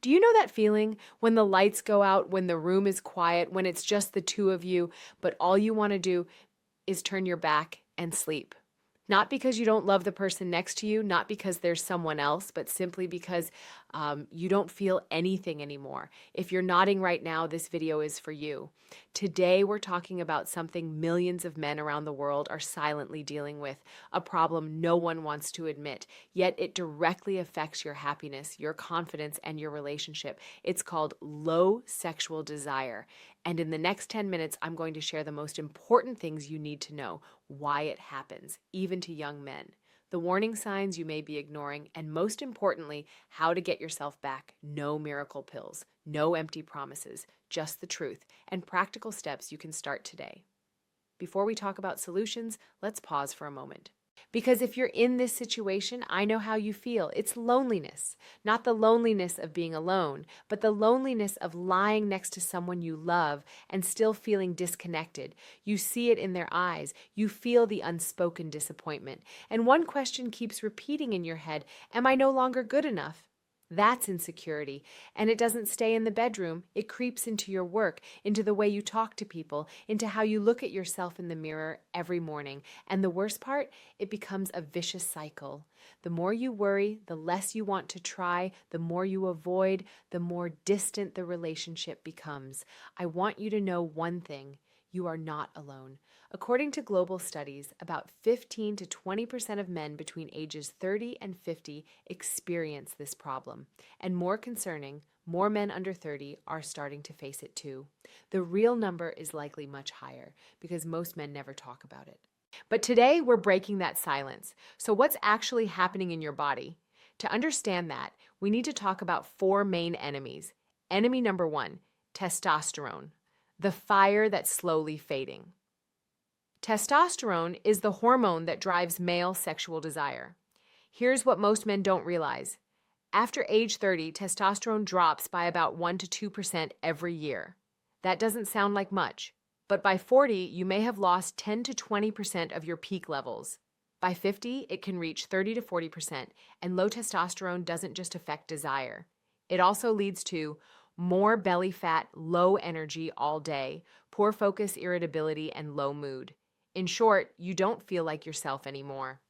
Do you know that feeling when the lights go out, when the room is quiet, when it's just the two of you, but all you want to do is turn your back and sleep? Not because you don't love the person next to you, not because there's someone else, but simply because you don't feel anything anymore. If you're nodding right now, this video is for you. Today, we're talking about something millions of men around the world are silently dealing with, a problem no one wants to admit, yet it directly affects your happiness, your confidence, and your relationship. It's called low sexual desire. And in the next 10 minutes, I'm going to share the most important things you need to know, why it happens, even to young men, the warning signs you may be ignoring, and most importantly, how to get yourself back. No miracle pills, no empty promises, just the truth, and practical steps you can start today. Before we talk about solutions, let's pause for a moment. Because if you're in this situation, I know how you feel. It's loneliness. Not the loneliness of being alone, but the loneliness of lying next to someone you love and still feeling disconnected. You see it in their eyes. You feel the unspoken disappointment. And one question keeps repeating in your head: am I no longer good enough? That's insecurity. And it doesn't stay in the bedroom. It creeps into your work, into the way you talk to people, into how you look at yourself in the mirror every morning. And the worst part, it becomes a vicious cycle. The more you worry, the less you want to try, the more you avoid, the more distant the relationship becomes. I want you to know one thing: you are not alone. According to global studies, about 15 to 20% of men between ages 30 and 50 experience this problem. And more concerning, more men under 30 are starting to face it too. The real number is likely much higher because most men never talk about it. But today we're breaking that silence. So what's actually happening in your body? To understand that, we need to talk about four main enemies. Enemy number one, testosterone, the fire that's slowly fading. Testosterone is the hormone that drives male sexual desire. Here's what most men don't realize. After age 30, testosterone drops by about 1 to 2% every year. That doesn't sound like much, but by 40, you may have lost 10 to 20% of your peak levels. By 50, it can reach 30 to 40%, and low testosterone doesn't just affect desire. It also leads to more belly fat, low energy all day, poor focus, irritability, and low mood. In short, you don't feel like yourself anymore.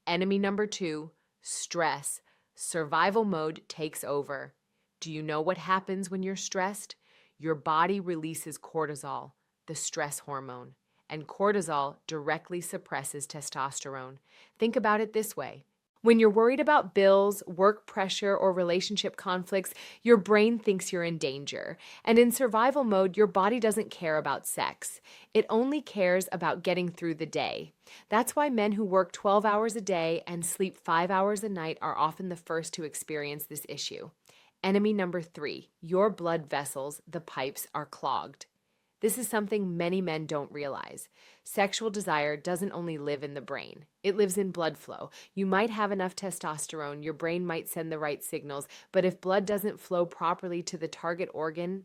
Enemy number two, stress. Survival mode takes over. Do you know what happens when you're stressed? Your body releases cortisol, the stress hormone, and cortisol directly suppresses testosterone. Think about it this way. When you're worried about bills, work pressure, or relationship conflicts, your brain thinks you're in danger. And in survival mode, your body doesn't care about sex. It only cares about getting through the day. That's why men who work 12 hours a day and sleep 5 hours a night are often the first to experience this issue. Enemy number three, your blood vessels, the pipes, are clogged. This is something many men don't realize. Sexual desire doesn't only live in the brain. It lives in blood flow. You might have enough testosterone, your brain might send the right signals, but if blood doesn't flow properly to the target organ,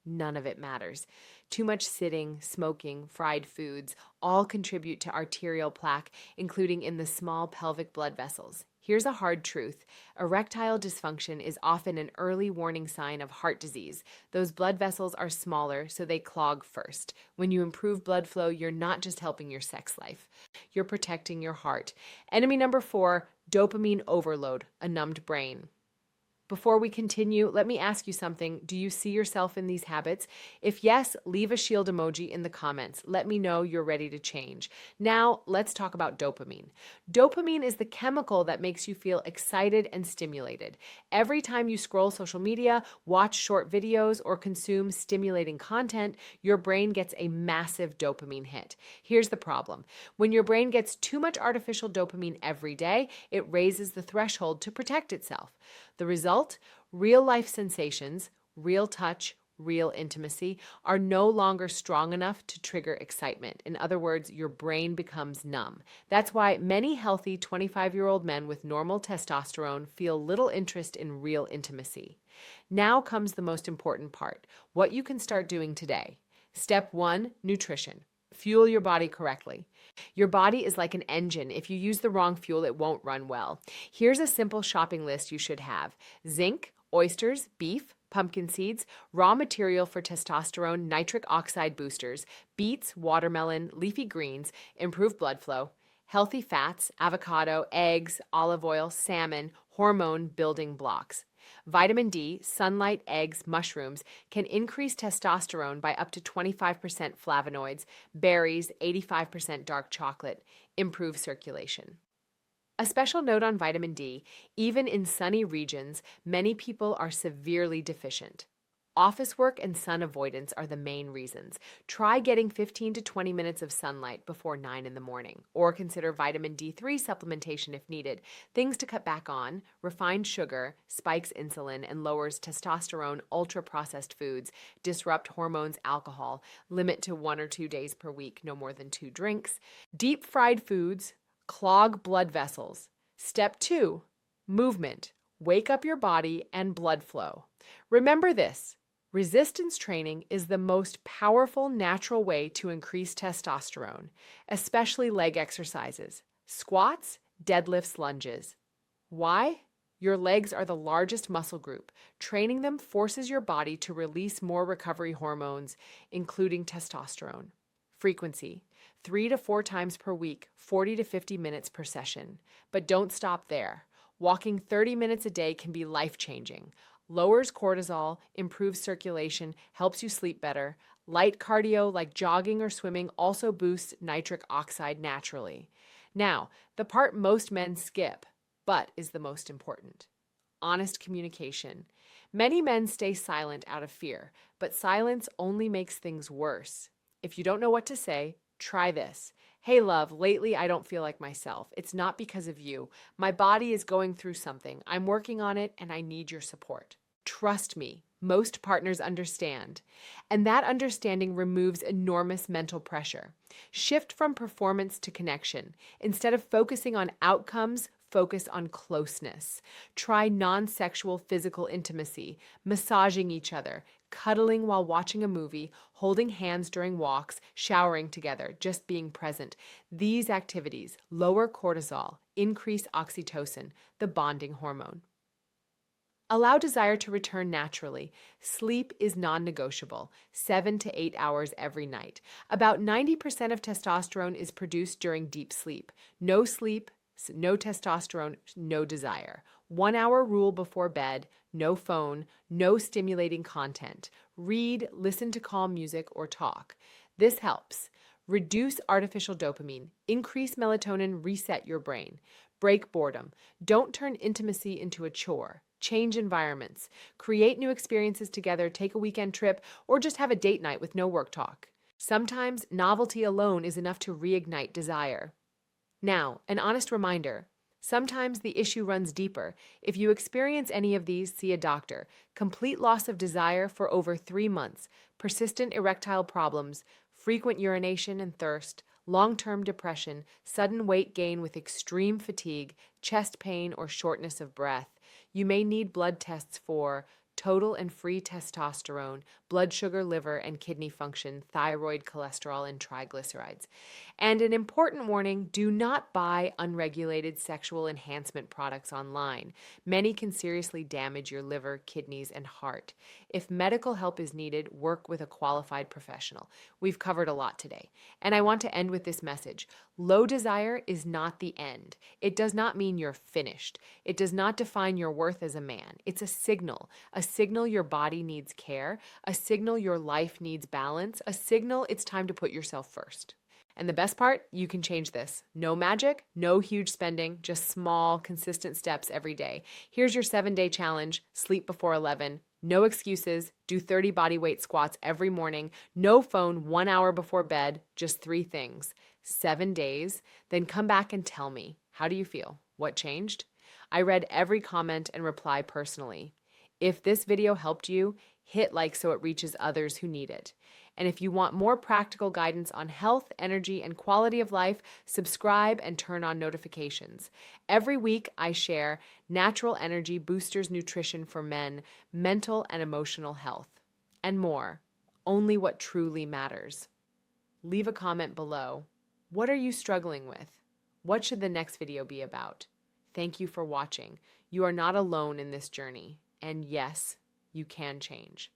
none of it matters. Too much sitting, smoking, fried foods all contribute to arterial plaque, including in the small pelvic blood vessels. Here's a hard truth. Erectile dysfunction is often an early warning sign of heart disease. Those blood vessels are smaller, so they clog first. When you improve blood flow, you're not just helping your sex life. You're protecting your heart. Enemy number four, dopamine overload, a numbed brain. Before we continue, let me ask you something. Do you see yourself in these habits? If yes, leave a shield emoji in the comments. Let me know you're ready to change. Now, let's talk about dopamine. Dopamine is the chemical that makes you feel excited and stimulated. Every time you scroll social media, watch short videos, or consume stimulating content, your brain gets a massive dopamine hit. Here's the problem. When your brain gets too much artificial dopamine every day, it raises the threshold to protect itself. The result? Real-life sensations, real touch, real intimacy are no longer strong enough to trigger excitement. In other words, your brain becomes numb. That's why many healthy 25-year-old men with normal testosterone feel little interest in real intimacy. Now comes the most important part, what you can start doing today. Step 1, nutrition. Fuel your body correctly. Your body is like an engine. If you use the wrong fuel, it won't run well. Here's a simple shopping list you should have. Zinc, Oysters, beef, pumpkin seeds, raw material for testosterone, nitric oxide boosters, beets, watermelon, leafy greens, improve blood flow, healthy fats, avocado, eggs, olive oil, salmon, hormone building blocks. Vitamin D, sunlight, eggs, mushrooms can increase testosterone by up to 25% flavonoids, berries, 85% dark chocolate, improve circulation. A special note on vitamin D, even in sunny regions, many people are severely deficient. Office work and sun avoidance are the main reasons. Try getting 15 to 20 minutes of sunlight before 9 in the morning, or consider vitamin D3 supplementation if needed. Things to cut back on: refined sugar, spikes insulin, and lowers testosterone, ultra-processed foods, disrupt hormones, alcohol, limit to 1 or 2 days per week, no more than 2 drinks. Deep fried foods clog blood vessels. Step 2, movement. Wake up your body and blood flow. Remember this: resistance training is the most powerful natural way to increase testosterone, especially leg exercises, squats, deadlifts, lunges. Why? Your legs are the largest muscle group. Training them forces your body to release more recovery hormones, including testosterone. Frequency: 3 to 4 times per week, 40 to 50 minutes per session. But don't stop there. Walking 30 minutes a day can be life-changing. Lowers cortisol, improves circulation, helps you sleep better. Light cardio like jogging or swimming also boosts nitric oxide naturally. Now, the part most men skip, but is the most important: honest communication. Many men stay silent out of fear, but silence only makes things worse. If you don't know what to say, try this. Hey love, lately I don't feel like myself. It's not because of you. My body is going through something. I'm working on it and I need your support. Trust me, most partners understand. And that understanding removes enormous mental pressure. Shift from performance to connection. Instead of focusing on outcomes, focus on closeness. Try non-sexual physical intimacy, massaging each other, cuddling while watching a movie, holding hands during walks, showering together, just being present. These activities lower cortisol, increase oxytocin, the bonding hormone. Allow desire to return naturally. Sleep is non-negotiable, 7 to 8 hours every night. About 90% of testosterone is produced during deep sleep. No sleep, no testosterone, no desire. 1 hour rule before bed, no phone, no stimulating content. Read, listen to calm music, or talk. This helps. Reduce artificial dopamine, increase melatonin, reset your brain. Break boredom. Don't turn intimacy into a chore. Change environments. Create new experiences together, take a weekend trip, or just have a date night with no work talk. Sometimes novelty alone is enough to reignite desire. Now, an honest reminder: sometimes the issue runs deeper. If you experience any of these, see a doctor. Complete loss of desire for over 3 months, persistent erectile problems, frequent urination and thirst, long-term depression, sudden weight gain with extreme fatigue, chest pain, or shortness of breath. You may need blood tests for total and free testosterone, blood sugar, liver and kidney function, thyroid, cholesterol, and triglycerides. And an important warning: do not buy unregulated sexual enhancement products online. Many can seriously damage your liver, kidneys, and heart. If medical help is needed, work with a qualified professional. We've covered a lot today, and I want to end with this message: low desire is not the end. It does not mean you're finished. It does not define your worth as a man. It's a signal your body needs care, a signal your life needs balance, a signal it's time to put yourself first. And the best part, you can change this. No magic, no huge spending, just small, consistent steps every day. Here's your 7-day challenge: sleep before 11. No excuses. Do 30 bodyweight squats every morning. No phone 1 hour before bed. Just 3 things. 7 days. Then come back and tell me, how do you feel? What changed? I read every comment and reply personally. If this video helped you, hit like so it reaches others who need it. And if you want more practical guidance on health, energy, and quality of life, subscribe and turn on notifications. Every week, I share natural energy boosters, nutrition for men, mental and emotional health, and more. Only what truly matters. Leave a comment below. What are you struggling with? What should the next video be about? Thank you for watching. You are not alone in this journey. And yes, you can change.